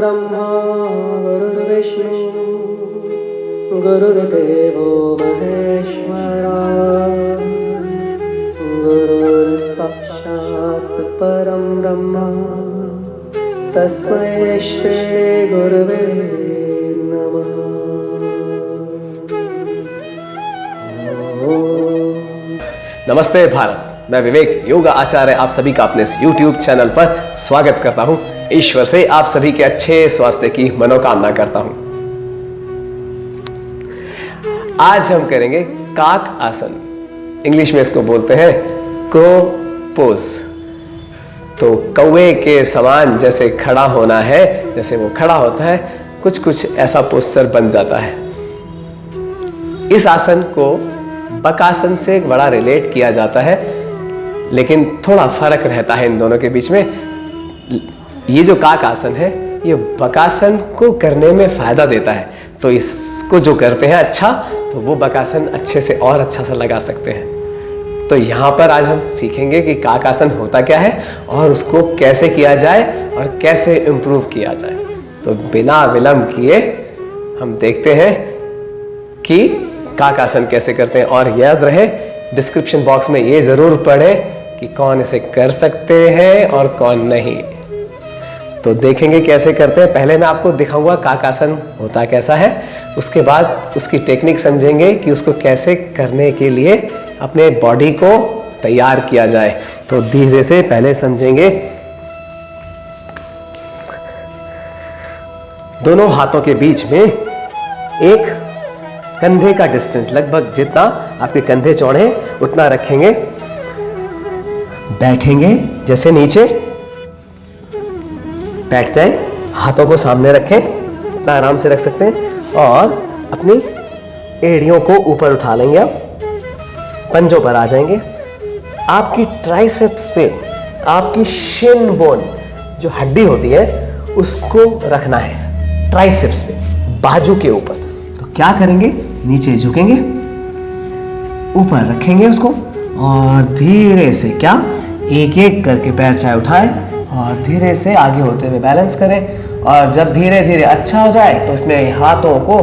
ब्रह्मा गुरुर्विष्णु गुरुर्देवो महेश्वरा गुरुर्साक्षात् परं ब्रह्म तस्मै श्री गुरुवे नमः। नमस्ते भारत, मैं विवेक योगा आचार्य आप सभी का अपने इस YouTube चैनल पर स्वागत करता हूं। ईश्वर से आप सभी के अच्छे स्वास्थ्य की मनोकामना करता हूं। आज हम करेंगे काक आसन, इंग्लिश में इसको बोलते हैं क्रो पोज। तो कौवे के समान जैसे खड़ा होना है, जैसे वो खड़ा होता है, कुछ कुछ ऐसा पोस्चर बन जाता है। इस आसन को बकासन से बड़ा रिलेट किया जाता है, लेकिन थोड़ा फर्क रहता है इन दोनों के बीच में। ये जो काक आसन है, ये बकासन को करने में फायदा देता है, तो इसको जो करते हैं अच्छा, तो वो बकासन अच्छे से और अच्छा सा लगा सकते हैं। तो यहाँ पर आज हम सीखेंगे कि काक आसन होता क्या है और उसको कैसे किया जाए और कैसे इम्प्रूव किया जाए। तो बिना विलंब किए हम देखते हैं कि काक आसन कैसे करते हैं। और याद रहे, डिस्क्रिप्शन बॉक्स में ये जरूर पढ़े कि कौन इसे कर सकते हैं और कौन नहीं। तो देखेंगे कैसे करते हैं। पहले मैं आपको दिखाऊंगा काक आसन होता कैसा है, उसके बाद उसकी टेक्निक समझेंगे कि उसको कैसे करने के लिए अपने बॉडी को तैयार किया जाए। तो धीरे से पहले समझेंगे। दोनों हाथों के बीच में एक कंधे का डिस्टेंस, लगभग जितना आपके कंधे चौड़े उतना रखेंगे। बैठेंगे जैसे नीचे बैठ जाए, हाथों को सामने रखें, इतना आराम से रख सकते हैं। और अपनी एड़ियों को ऊपर उठा लेंगे, आप पंजों पर आ जाएंगे। आपकी ट्राइसेप्स पे आपकी शिन बोन जो हड्डी होती है उसको रखना है, ट्राइसेप्स पे, बाजू के ऊपर। तो क्या करेंगे, नीचे झुकेंगे, ऊपर रखेंगे उसको और धीरे से क्या एक एक करके पैर चाहे उठाएं और धीरे से आगे होते हुए बैलेंस करें। और जब धीरे धीरे अच्छा हो जाए तो इसमें हाथों को,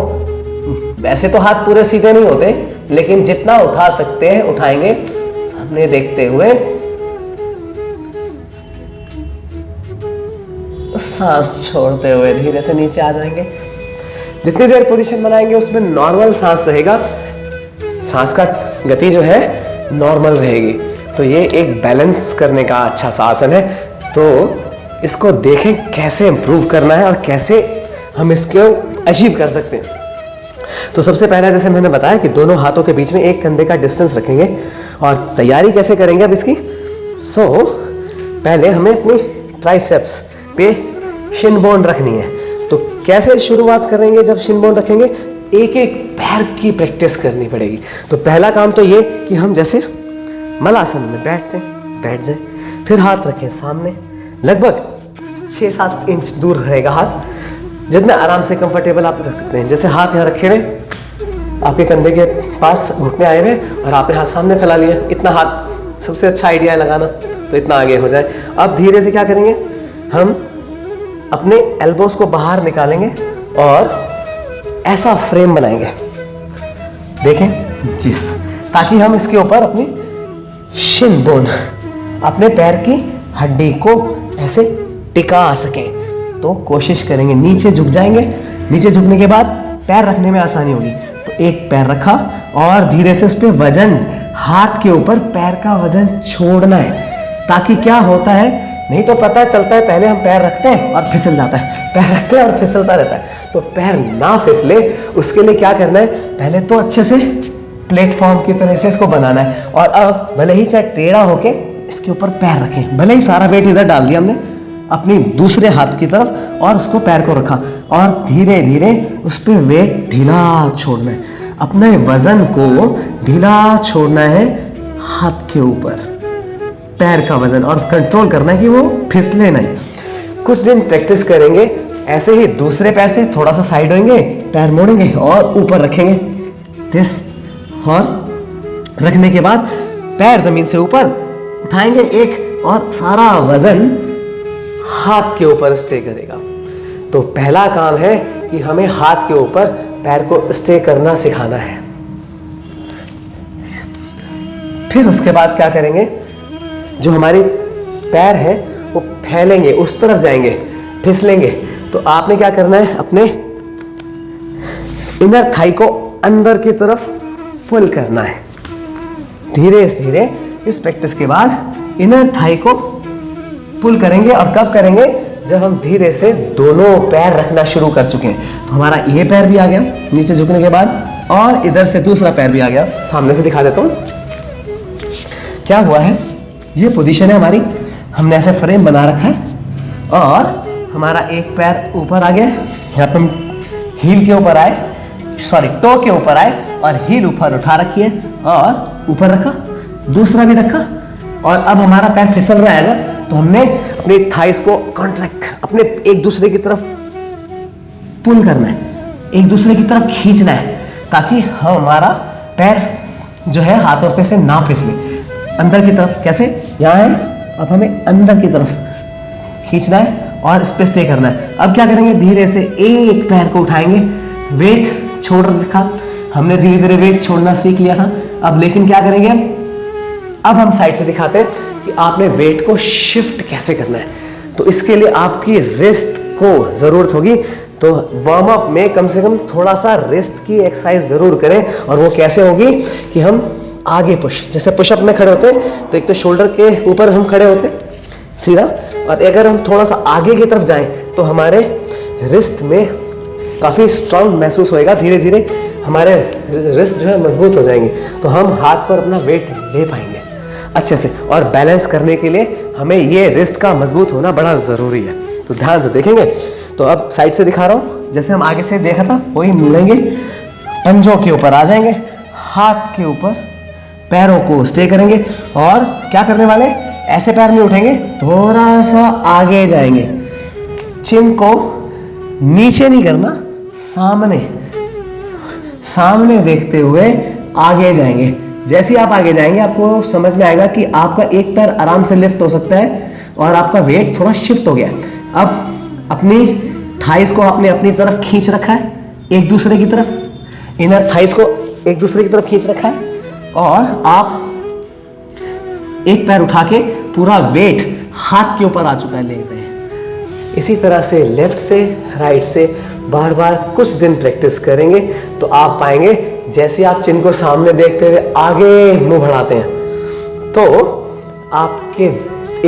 वैसे तो हाथ पूरे सीधे नहीं होते, लेकिन जितना उठा सकते हैं उठाएंगे, सामने देखते हुए सांस छोड़ते हुए धीरे से नीचे आ जाएंगे। जितनी देर पोजीशन बनाएंगे उसमें नॉर्मल सांस रहेगा, सांस का गति जो है नॉर्मल रहेगी। तो ये एक बैलेंस करने का अच्छा सा आसन है। तो इसको देखें कैसे इंप्रूव करना है और कैसे हम इसको अचीव कर सकते हैं। तो सबसे पहला, जैसे मैंने बताया कि दोनों हाथों के बीच में एक कंधे का डिस्टेंस रखेंगे। और तैयारी कैसे करेंगे अब इसकी। पहले हमें अपनी ट्राइसेप्स पे शिन बोन रखनी है। तो कैसे शुरुआत करेंगे, जब शिन बोन रखेंगे एक एक पैर की प्रैक्टिस करनी पड़ेगी। तो पहला काम तो ये कि हम जैसे मलासन में बैठ जाए, फिर हाथ रखें सामने, लगभग 6-7 इंच दूर रहेगा हाथ, जितना आराम से कंफर्टेबल आप रख सकते हैं। जैसे हाथ यहाँ रखे हुए, आपके कंधे के पास घुटने आए हुए और आपने हाथ सामने फैला लिया, इतना हाथ सबसे अच्छा आइडिया है लगाना, तो इतना आगे हो जाए। अब धीरे से क्या करेंगे, हम अपने एल्बोस को बाहर निकालेंगे और ऐसा फ्रेम बनाएंगे, देखें जिस, ताकि हम इसके ऊपर अपनी शिन बोन, अपने पैर की हड्डी को ऐसे टिका सकें। तो कोशिश करेंगे, नीचे झुक जाएंगे। नीचे झुकने के बाद पैर रखने में आसानी होगी। तो एक पैर रखा और धीरे से उस पर वजन, हाथ के ऊपर पैर का वजन छोड़ना है, ताकि क्या होता है, नहीं तो पता चलता है पहले हम पैर रखते हैं और फिसल जाता है, पैर रखते हैं और फिसलता रहता है। तो पैर ना फिसले उसके लिए क्या करना है, पहले तो अच्छे से प्लेटफॉर्म की तरह से इसको बनाना है। और अब भले ही चाहे टेढ़ा होके इसके ऊपर पैर रखें, भले ही सारा वेट इधर डाल दिया हमने अपनी दूसरे हाथ की तरफ और उसको पैर को रखा और धीरे धीरे उस पर वेट ढीला छोड़ना है, अपने वजन को ढीला छोड़ना है हाथ के ऊपर, पैर का वजन, और कंट्रोल करना है कि वो फिसले नहीं। कुछ दिन प्रैक्टिस करेंगे ऐसे ही। दूसरे पैर से थोड़ा सा साइड होंगे, पैर मोड़ेंगे और ऊपर रखेंगे दिस, और रखने के बाद पैर जमीन से ऊपर उठाएंगे एक, और सारा वजन हाथ के ऊपर स्टे करेगा। तो पहला काम है कि हमें हाथ के ऊपर पैर को स्टे करना सिखाना है। फिर उसके बाद क्या करेंगे, जो हमारी पैर है वो फैलेंगे, उस तरफ जाएंगे, फिसलेंगे। तो आपने क्या करना है, अपने इनर थाई को अंदर की तरफ पुल करना है। धीरे धीरे इस प्रैक्टिस के बाद इनर थाई को पुल करेंगे। और कब करेंगे, जब हम धीरे से दोनों पैर रखना शुरू कर चुके हैं। तो हमारा ये पैर भी आ गया नीचे झुकने के बाद, और इधर से दूसरा पैर भी आ गया। सामने से दिखा देता हूं क्या हुआ है। ये पोजीशन है हमारी, हमने ऐसे फ्रेम बना रखा है और हमारा एक पैर ऊपर आ गया। यहाँ पे हम हील के ऊपर आए, सॉरी टो के ऊपर आए और हील ऊपर उठा रखी है और ऊपर रखा, दूसरा भी रखा। और अब हमारा पैर फिसल रहा है अगर, तो हमने अपने थाइस को कॉन्ट्रैक्ट, अपने एक दूसरे की तरफ पुल करना है, एक दूसरे की तरफ खींचना है, ताकि हमारा पैर जो है हाथों पे से ना फिसले। अंदर की तरफ कैसे, यहाँ है, अब हमें अंदर की तरफ खींचना है और इस पे स्टे करना है। अब क्या करेंगे, धीरे से एक पैर को उठाएंगे, वेट छोड़ रखा हमने, धीरे धीरे वेट छोड़ना सीख लिया था। अब लेकिन क्या करेंगे, अब हम साइड से दिखाते हैं कि आपने वेट को शिफ्ट कैसे करना है। तो इसके लिए आपकी रिस्ट को जरूरत होगी। तो वार्म अप में कम से कम थोड़ा सा रिस्ट की एक्सरसाइज जरूर करें। और वो कैसे होगी कि हम आगे पुश, जैसे पुशअप में खड़े होते हैं तो एक तो शोल्डर के ऊपर हम खड़े होते हैं सीधा, और अगर हम थोड़ा सा आगे की तरफ जाएं तो हमारे रिस्ट में काफ़ी स्ट्रांग महसूस होएगा। धीरे धीरे हमारे रिस्ट जो है मजबूत हो जाएंगे, तो हम हाथ पर अपना वेट ले पाएंगे अच्छे से। और बैलेंस करने के लिए हमें ये रिस्ट का मजबूत होना बड़ा ज़रूरी है। तो ध्यान से देखेंगे। तो अब साइड से दिखा रहा हूँ, जैसे हम आगे से देखा था वही मिलेंगे, पंजों के ऊपर आ जाएंगे, हाथ के ऊपर पैरों को स्टे करेंगे। और क्या करने वाले, ऐसे पैर नहीं उठेंगे, थोड़ा सा आगे जाएंगे, चिन को नीचे नहीं करना, सामने सामने देखते हुए आगे जाएंगे। जैसे ही आप आगे जाएंगे आपको समझ में आएगा कि आपका एक पैर आराम से लिफ्ट हो सकता है और आपका वेट थोड़ा शिफ्ट हो गया। अब अपनी थाइस को आपने अपनी तरफ खींच रखा है, एक दूसरे की तरफ, इनर थाइस को एक दूसरे की तरफ खींच रखा है, और आप एक पैर उठा के पूरा वेट हाथ के ऊपर आ चुका है, ले रहे हैं। इसी तरह से लेफ्ट से राइट से बार बार कुछ दिन प्रैक्टिस करेंगे तो आप पाएंगे, जैसे आप चिन को सामने देखते हुए आगे मुंह बढ़ाते हैं तो आपके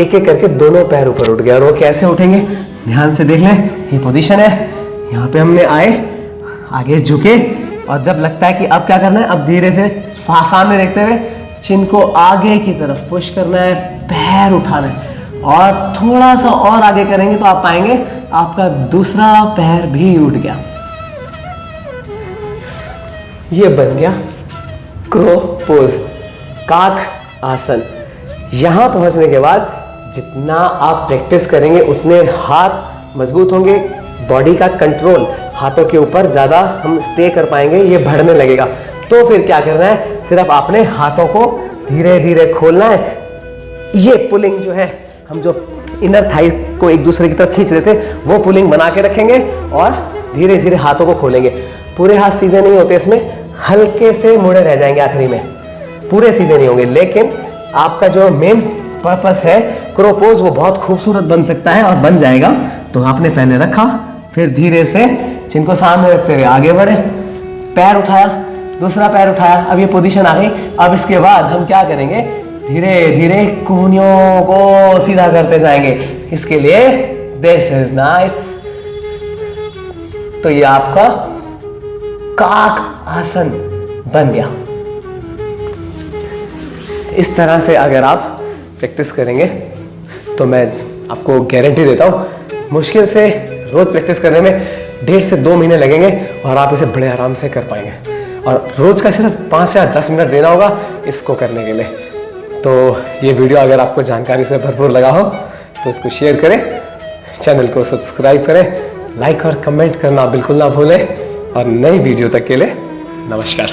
एक एक करके दोनों पैर ऊपर उठ गए। और वो कैसे उठेंगे, ध्यान से देख लें। ये पोजीशन है, यहाँ पे हमने आए, आगे झुके, और जब लगता है कि अब क्या करना है, अब धीरे धीरे सामने देखते हुए चिन को आगे की तरफ पुश करना है, पैर उठाना है, और थोड़ा सा और आगे करेंगे तो आप पाएंगे आपका दूसरा पैर भी उठ गया। ये बन गया क्रो पोज, काक आसन। यहां पहुंचने के बाद जितना आप प्रैक्टिस करेंगे उतने हाथ मजबूत होंगे, बॉडी का कंट्रोल हाथों के ऊपर ज़्यादा हम स्टे कर पाएंगे, ये बढ़ने लगेगा। तो फिर क्या करना है, सिर्फ आपने हाथों को धीरे धीरे खोलना है। ये पुलिंग जो है, हम जो इनर थाई को एक दूसरे की तरफ खींच रहे थे, वो पुलिंग बना के रखेंगे और धीरे धीरे हाथों को खोलेंगे। पूरे हाथ सीधे नहीं होते, इसमें हल्के से मुड़े रह जाएंगे, आखिरी में पूरे सीधे नहीं होंगे। लेकिन आपका जो मेन पर्पस है क्रो पोज, वो बहुत खूबसूरत बन सकता है और बन जाएगा। तो आपने पहले रखा, फिर धीरे से चिन को सामने रखते हुए आगे बढ़े, पैर उठाया, दूसरा पैर उठाया, अब ये पोजीशन आ गई। अब इसके बाद हम क्या करेंगे, धीरे धीरे कोहनियों को सीधा करते जाएंगे। इसके लिए दिस इज नाइस। तो ये आपका काक आसन बन गया। इस तरह से अगर आप प्रैक्टिस करेंगे तो मैं आपको गारंटी देता हूं, मुश्किल से रोज प्रैक्टिस करने में 1.5 से 2 महीने लगेंगे और आप इसे बड़े आराम से कर पाएंगे। और रोज का सिर्फ 5 या 10 मिनट देना होगा इसको करने के लिए। तो ये वीडियो अगर आपको जानकारी से भरपूर लगा हो तो इसको शेयर करें, चैनल को सब्सक्राइब करें, लाइक और कमेंट करना बिल्कुल ना भूलें। और नई वीडियो तक के लिए नमस्कार।